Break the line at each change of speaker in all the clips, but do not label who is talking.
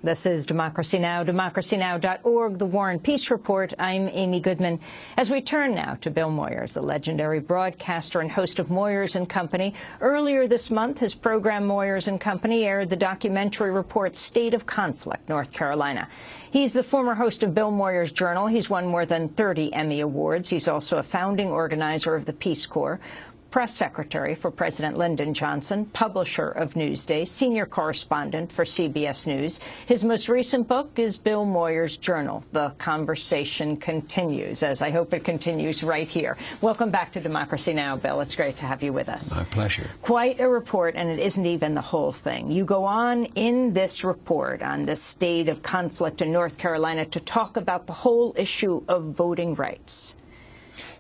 This is Democracy Now!, democracynow.org, the War and Peace Report. I'm Amy Goodman. As we turn now to Bill Moyers, the legendary broadcaster and host of Moyers and Company. Earlier this month, his program Moyers and Company aired the documentary report State of Conflict, North Carolina. He's the former host of Bill Moyers' Journal. He's won more than 30 Emmy Awards. He's also a founding organizer of the Peace Corps, press secretary for President Lyndon Johnson, publisher of Newsday, senior correspondent for CBS News. His most recent book is Bill Moyers' Journal. The conversation continues, as I hope it continues right here. Welcome back to Democracy Now!, Bill. It's great to have you with us.
My pleasure.
Quite a report, and it isn't even the whole thing. You go on in this report on the state of conflict in North Carolina to talk about the whole issue of voting rights.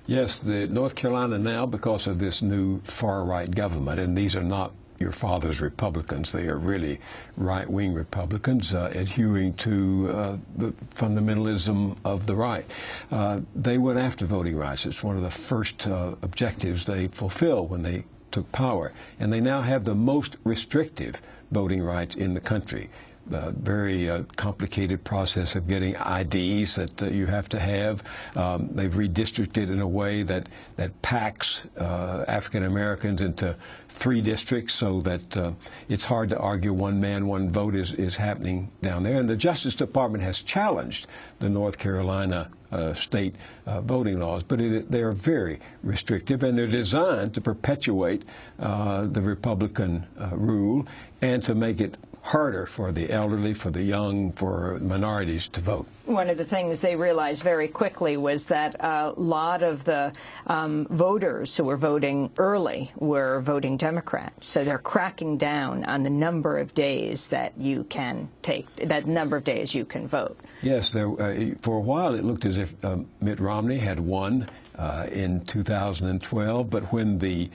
Yes, the North Carolina now, because of this new far-right government, and these are not your father's Republicans, they are really right-wing Republicans adhering to the fundamentalism of the right. They went after voting rights. It's one of the first objectives they fulfilled when they took power. And they now have the most restrictive voting rights in the country. Very complicated process of getting IDs that you have to have. They've redistricted in a way that packs African Americans into 3 districts so that it's hard to argue one man, one vote is happening down there. And the Justice Department has challenged the North Carolina state voting laws, but they are very restrictive, and they're designed to perpetuate the Republican rule and to make it harder for the elderly, for the young, for minorities to vote.
One of the things they realized very quickly was that a lot of the voters who were voting early were voting Democrat. So they're cracking down on the number of days that you can vote.
Yes, for a while it looked as if Mitt Romney had won in 2012, but when the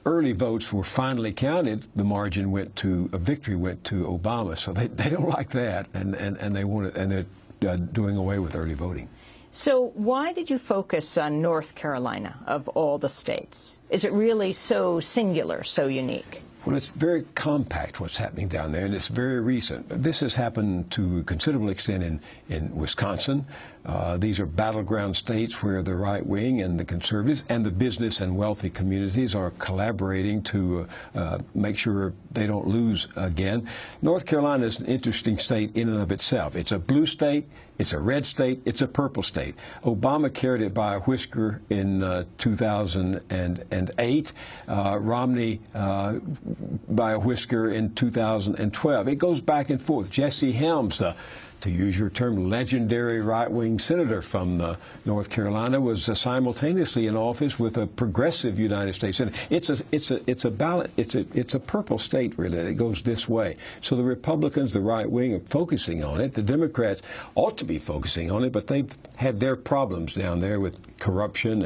early votes were finally counted, the margin went to a victory went to Obama. So they don't like that, and they want it, and they're doing away with early voting.
So why did you focus on North Carolina of all the states? Is it really so singular, so unique?
Well, it's very compact what's happening down there, and it's very recent. This has happened to a considerable extent in Wisconsin. These are battleground states where the right wing and the conservatives and the business and wealthy communities are collaborating to make sure they don't lose again. North Carolina is an interesting state in and of itself. It's a blue state, it's a red state, it's a purple state. Obama carried it by a whisker in 2008. Romney by a whisker in 2012. It goes back and forth. Jesse Helms, to use your term, legendary right-wing senator from North Carolina, was simultaneously in office with a progressive United States senator. It's a purple state, really. It goes this way. So the Republicans, the right wing, are focusing on it. The Democrats ought to be focusing on it, but they've had their problems down there with corruption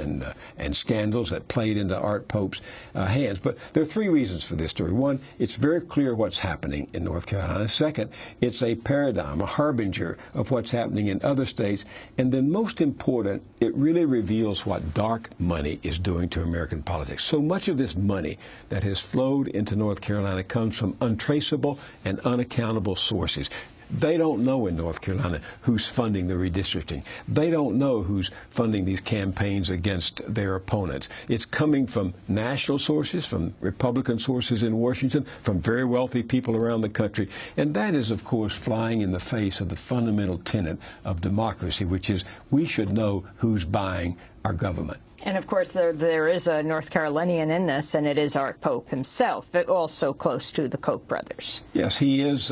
and scandals that played into Art Pope's hands. But there are 3 reasons for this story. One, it's very clear what's happening in North Carolina. Second, it's a paradigm, a harbinger of what's happening in other states. And then most important, it really reveals what dark money is doing to American politics. So much of this money that has flowed into North Carolina comes from untraceable and unaccountable sources. They don't know in North Carolina who's funding the redistricting. They don't know who's funding these campaigns against their opponents. It's coming from national sources, from Republican sources in Washington, from very wealthy people around the country. And that is, of course, flying in the face of the fundamental tenet of democracy, which is we should know who's buying our government.
And, of course, there is a North Carolinian in this, and it is Art Pope himself, also close to the Koch brothers.
Yes, he's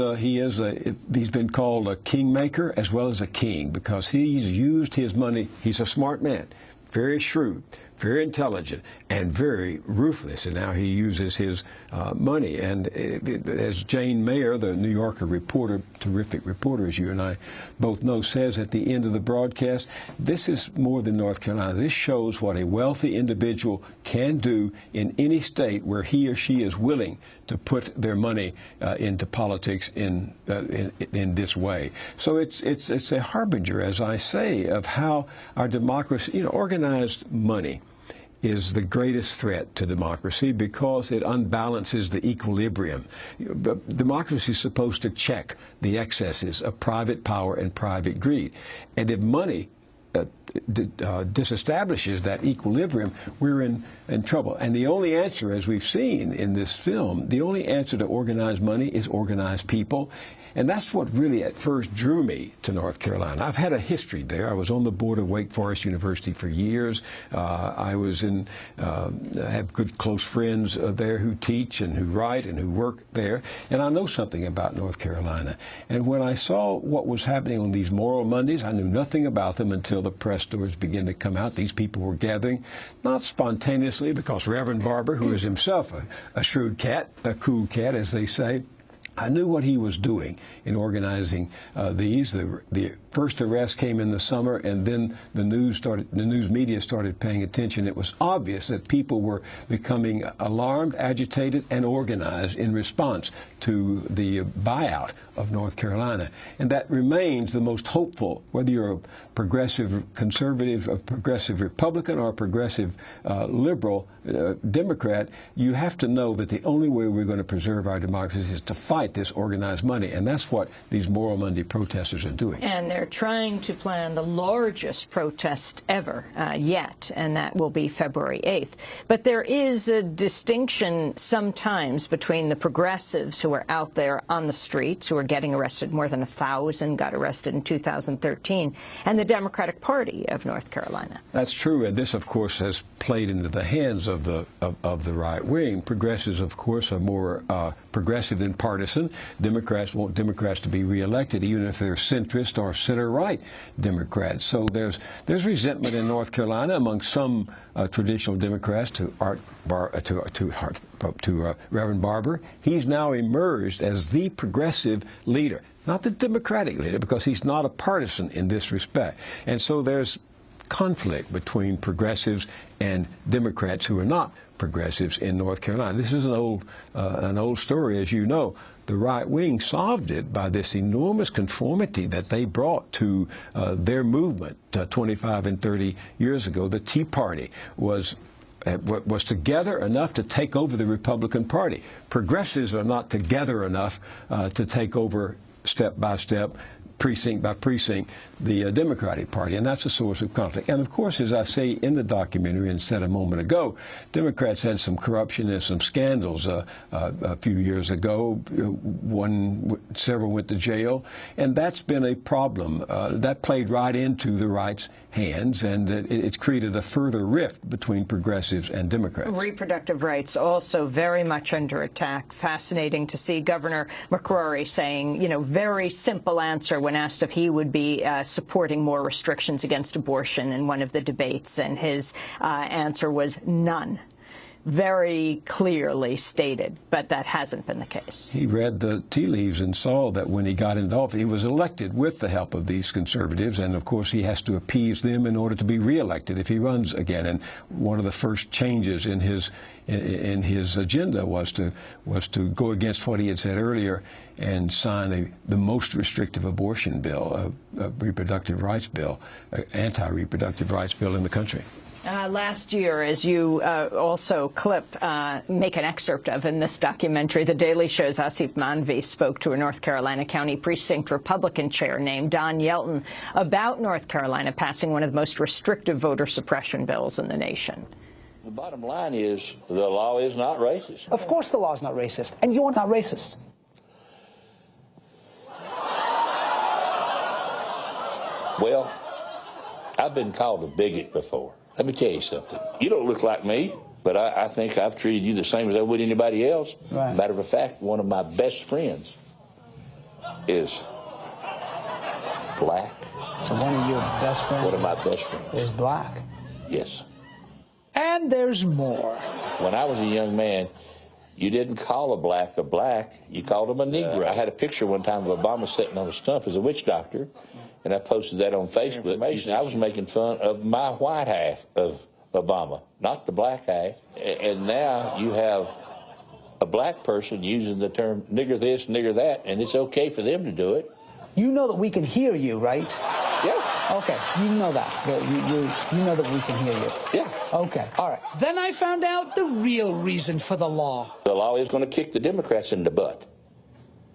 been called a kingmaker as well as a king because he's used his money. He's a smart man, very shrewd, very intelligent, and very ruthless in how he uses his money. And as Jane Mayer, the New Yorker reporter, terrific reporter, as you and I both know, says at the end of the broadcast, this is more than North Carolina. This shows what a wealthy individual can do in any state where he or she is willing to put their money into politics in this way. So it's a harbinger, as I say, of how our democracy, organized money is the greatest threat to democracy because it unbalances the equilibrium. Democracy is supposed to check the excesses of private power and private greed. And if money disestablishes that equilibrium, we're in trouble. And the only answer, as we've seen in this film, the only answer to organized money is organized people. And that's what really at first drew me to North Carolina. I've had a history there. I was on the board of Wake Forest University for years. I have good close friends there who teach and who write and who work there. And I know something about North Carolina. And when I saw what was happening on these Moral Mondays, I knew nothing about them until the press stories began to come out. These people were gathering, not spontaneously, because Reverend Barber, who is himself a shrewd cat, a cool cat, as they say, I knew what he was doing in organizing these. The first arrest came in the summer, and then the news media started paying attention. It was obvious that people were becoming alarmed, agitated, and organized in response to the buyout of North Carolina. And that remains the most hopeful, whether you're a progressive conservative, a progressive Republican, or a progressive liberal Democrat. You have to know that the only way we're going to preserve our democracy is to fight this organized money, and that's what these Moral Monday protesters are doing. And
they're trying to plan the largest protest ever yet, and that will be February 8th. But there is a distinction sometimes between the progressives who are out there on the streets, who are getting arrested. More than 1,000 got arrested in 2013, and the Democratic Party of North Carolina. That's true, and this, of course, has played into the hands of the right wing. Progressives, of course, are more progressive than partisan. Democrats want Democrats to be reelected, even if they're centrist or center-right Democrats. So there's resentment in North Carolina among some traditional Democrats to Reverend Barber. He's now emerged as the progressive leader, not the Democratic leader, because he's not a partisan in this respect. And so there's conflict between progressives and Democrats who are not progressives in North Carolina. This is an old story, as you know. The right wing solved it by this enormous conformity that they brought to their movement 25 and 30 years ago. The Tea Party was together enough to take over the Republican Party. Progressives are not together enough to take over step by step, precinct by precinct, the Democratic Party, and that's a source of conflict. And of course, as I say in the documentary and said a moment ago, Democrats had some corruption and some scandals a few years ago. Several went to jail, and that's been a problem. That played right into the right's hands, and it's created a further rift between progressives and Democrats. Reproductive rights also very much under attack. Fascinating to see Governor McCrory saying, very simple answer when asked if he would be supporting more restrictions against abortion in one of the debates, and his answer was none. Very clearly stated, but that hasn't been the case. He read the tea leaves and saw that when he got into office, he was elected with the help of these conservatives, and of course he has to appease them in order to be reelected if he runs again. And one of the first changes in his agenda was to go against what he had said earlier and sign the most restrictive abortion bill, a reproductive rights bill, anti-reproductive rights bill in the country. Last year, as you also make an excerpt of in this documentary, The Daily Show's Asif Manvi spoke to a North Carolina County Precinct Republican chair named Don Yelton about North Carolina passing one of the most restrictive voter suppression bills in the nation.
The bottom line is the law is not racist.
Of course the law is not racist, and you're not racist.
Well, I've been called a bigot before. Let me tell you something. You don't look like me, but I think I've treated you the same as I would anybody else. Right. Matter of fact, one of my best friends is black.
So one of your best friends?
One of my best friends.
Is black?
Yes.
And there's more.
When I was a young man, you didn't call a black, you called him a Negro. I had a picture one time of Obama sitting on a stump as a witch doctor, and I posted that on Facebook. I was making fun of my white half of Obama, not the black half. And now you have a black person using the term nigger this, nigger that, and it's okay for them to do it.
You know that we can hear you, right?
Yeah.
Okay, you know that. You know that we can hear you.
Yeah.
Okay, all right. Then I found out the real reason for the law.
The law is going to kick the Democrats in the butt.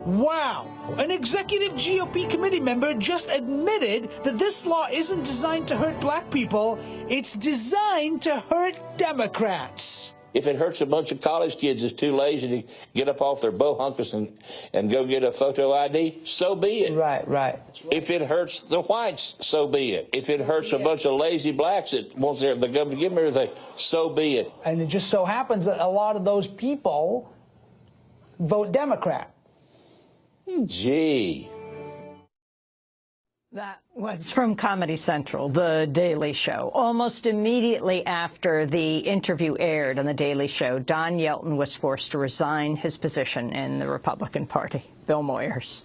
Wow! An executive GOP committee member just admitted that this law isn't designed to hurt black people, it's designed to hurt Democrats.
If it hurts a bunch of college kids that's too lazy to get up off their bohunkus and go get a photo ID, so be it.
Right.
If it hurts the whites, so be it. If it hurts a bunch of lazy blacks that wants the government to give them everything, so be it.
And it just so happens that a lot of those people vote Democrat.
Gee.
That was from Comedy Central, The Daily Show. Almost immediately after the interview aired on The Daily Show, Don Yelton was forced to resign his position in the Republican Party. Bill Moyers.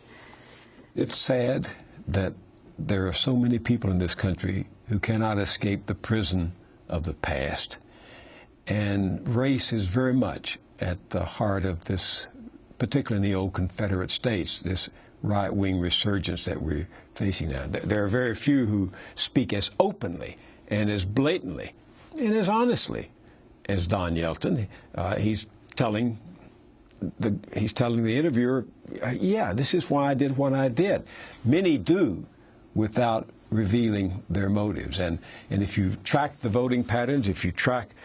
It's sad that there are so many people in this country who cannot escape the prison of the past. And race is very much at the heart of this, particularly in the old Confederate states, this right-wing resurgence that we're facing now. There are very few who speak as openly and as blatantly and as honestly as Don Yelton. He's telling the interviewer, yeah, this is why I did what I did. Many do without revealing their motives. And if you track the voting patterns, if you track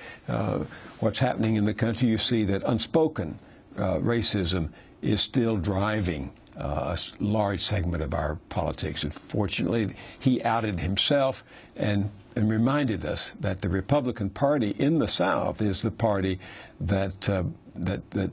what's happening in the country, you see that unspoken racism is still driving a large segment of our politics. And fortunately, he outed himself and reminded us that the Republican Party in the South is the party that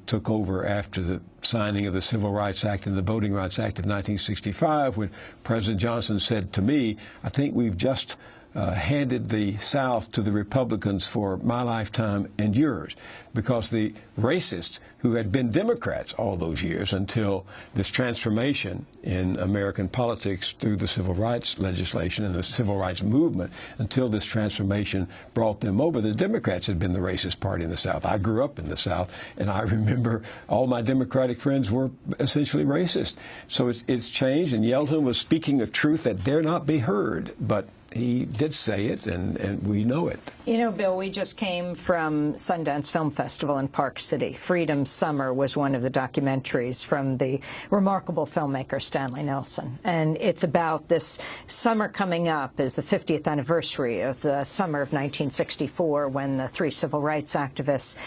took over after the signing of the Civil Rights Act and the Voting Rights Act of 1965, when President Johnson said to me, I think we've just handed the South to the Republicans for my lifetime and yours, because the racists who had been Democrats all those years until this transformation in American politics through the civil rights legislation and the civil rights movement, until this transformation brought them over, the Democrats had been the racist party in the South. I grew up in the South, and I remember all my Democratic friends were essentially racist. So it's changed, and Yelton was speaking a truth that dare not be heard, but he did say it, and we know it.
You know, Bill, we just came from Sundance Film Festival in Park City. Freedom Summer was one of the documentaries from the remarkable filmmaker Stanley Nelson. And it's about this summer coming up is the 50th anniversary of the summer of 1964, when the three civil rights activists,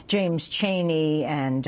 James Chaney and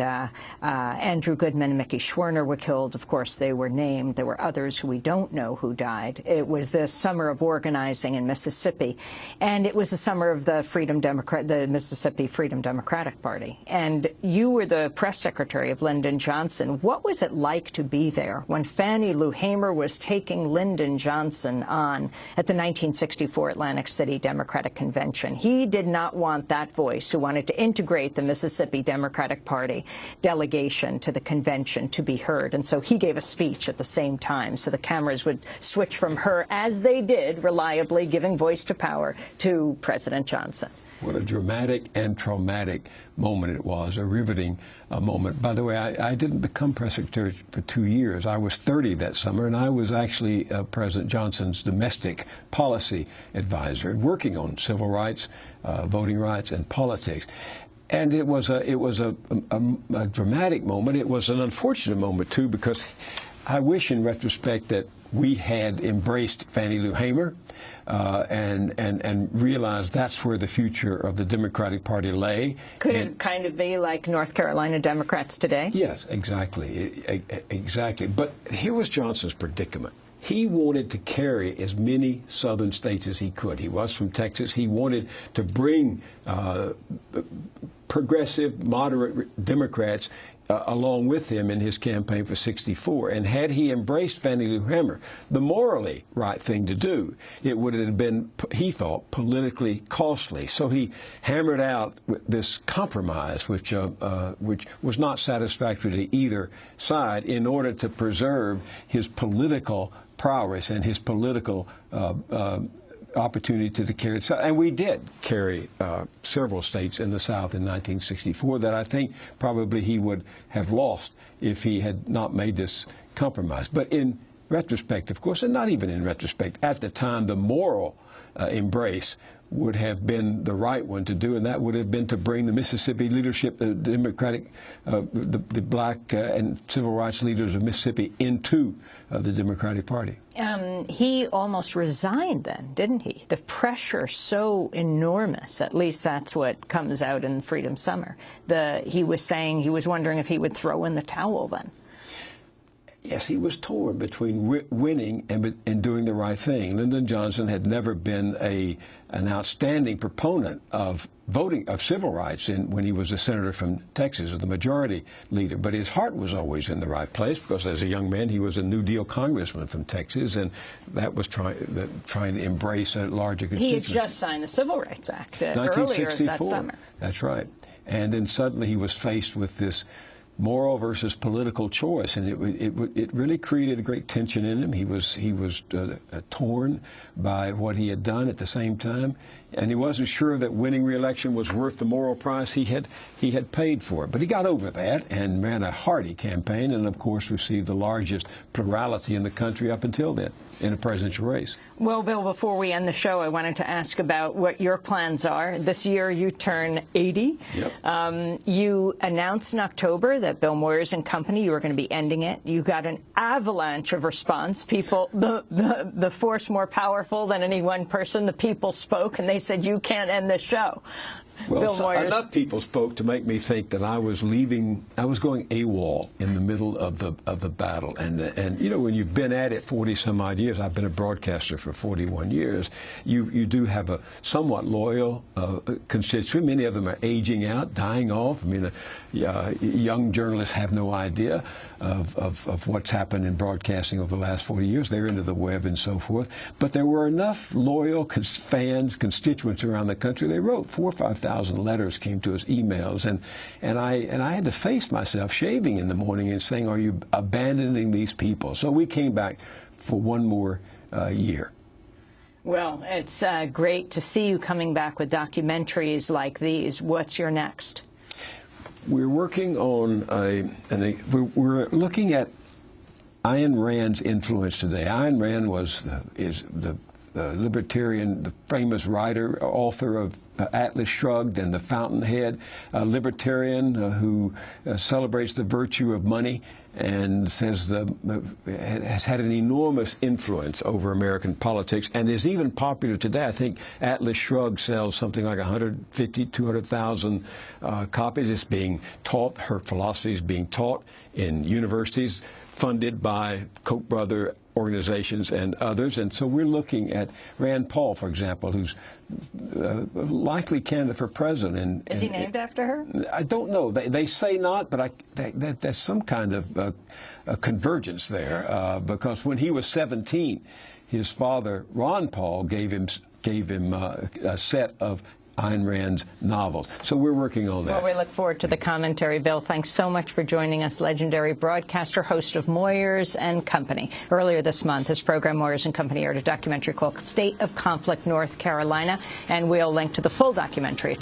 Andrew Goodman and Mickey Schwerner, were killed. Of course, they were named. There were others who we don't know who died. It was this summer of organizing in Mississippi, and it was the summer of the Mississippi Freedom Democratic Party. And you were the press secretary of Lyndon Johnson. What was it like to be there when Fannie Lou Hamer was taking Lyndon Johnson on at the 1964 Atlantic City Democratic Convention? He did not want that voice who wanted to integrate the Mississippi Democratic Party delegation to the convention to be heard. And so he gave a speech at the same time, so the cameras would switch from her, as they did, reliably giving voice to power, to President Johnson.
What a dramatic and traumatic moment it was, a riveting moment. By the way, I didn't become press secretary for 2 years. I was 30 that summer, and I was actually President Johnson's domestic policy advisor, working on civil rights, voting rights, and politics. And it was a dramatic moment. It was an unfortunate moment, too, because I wish in retrospect that we had embraced Fannie Lou Hamer and realized that's where the future of the Democratic Party lay.
Could it kind of be like North Carolina Democrats today?
Yes, exactly. Exactly. But here was Johnson's predicament. He wanted to carry as many southern states as he could. He was from Texas. He wanted to bring progressive, moderate Democrats along with him in his campaign for '64. And had he embraced Fannie Lou Hamer, the morally right thing to do, it would have been, he thought, politically costly. So he hammered out this compromise, which was not satisfactory to either side, in order to preserve his political prowess and his political opportunity to carry it. And we did carry several states in the South in 1964 that I think probably he would have lost if he had not made this compromise. But in retrospect, of course, and not even in retrospect. At the time, the moral embrace would have been the right one to do, and that would have been to bring the Mississippi leadership, the Democratic, the black and civil rights leaders of Mississippi into the Democratic Party.
He almost resigned then, didn't he? The pressure so enormous, at least that's what comes out in Freedom Summer. He was saying he was wondering if he would throw in the towel then.
Yes, he was torn between winning and doing the right thing. Lyndon Johnson had never been an outstanding proponent of civil rights when he was a senator from Texas, or the majority leader. But his heart was always in the right place, because as a young man, he was a New Deal congressman from Texas, and that was trying to embrace a larger constituency.
He had just signed the Civil Rights Act earlier
1964.
that summer.
That's right. And then suddenly he was faced with this moral versus political choice, and it really created a great tension in him. He was torn by what he had done at the same time, and he wasn't sure that winning re-election was worth the moral price he had paid for it. But he got over that and ran a hearty campaign, and of course received the largest plurality in the country up until then in a presidential race.
Well, Bill, before we end the show, I wanted to ask about what your plans are. This year you turn 80.
Yep.
You announced in October that Bill Moyers and Company, you were going to be ending it. You got an avalanche of response. People, the force more powerful than any one person, the people spoke, and they said, you can't end this show.
Well, enough people spoke to make me think that I was leaving. I was going AWOL in the middle of the battle, and you know, when you've been at it 40 some odd years, I've been a broadcaster for 41 years. You do have a somewhat loyal constituent. Many of them are aging out, dying off. I mean, young journalists have no idea of what's happened in broadcasting over the last 40 years. They're into the web and so forth. But there were enough loyal fans, constituents around the country. They wrote 4,000 or 5,000 letters came to us, emails, and I had to face myself shaving in the morning and saying, "Are you abandoning these people?" So we came back for one more year.
Well, it's great to see you coming back with documentaries like these. What's your next?
We're working on we're looking at Ayn Rand's influence today. Ayn Rand is the libertarian, the famous writer, author of Atlas Shrugged and The Fountainhead, a libertarian who celebrates the virtue of money and says has had an enormous influence over American politics and is even popular today. I think Atlas Shrugged sells something like 150,000, 200,000 copies. It's being taught, her philosophy is being taught in universities, funded by Koch brother organizations and others. And so we're looking at Rand Paul, for example, who's likely candidate for president.
Is he named after her?
I don't know. They say not, but there's some kind of convergence there, because when he was 17, his father, Ron Paul, gave him a set of Ayn Rand's novels. So we're working on that.
Well, we look forward to the commentary, Bill. Thanks so much for joining us, legendary broadcaster, host of Moyers and Company. Earlier this month, his program, Moyers and Company, aired a documentary called State of Conflict, North Carolina, and we'll link to the full documentary.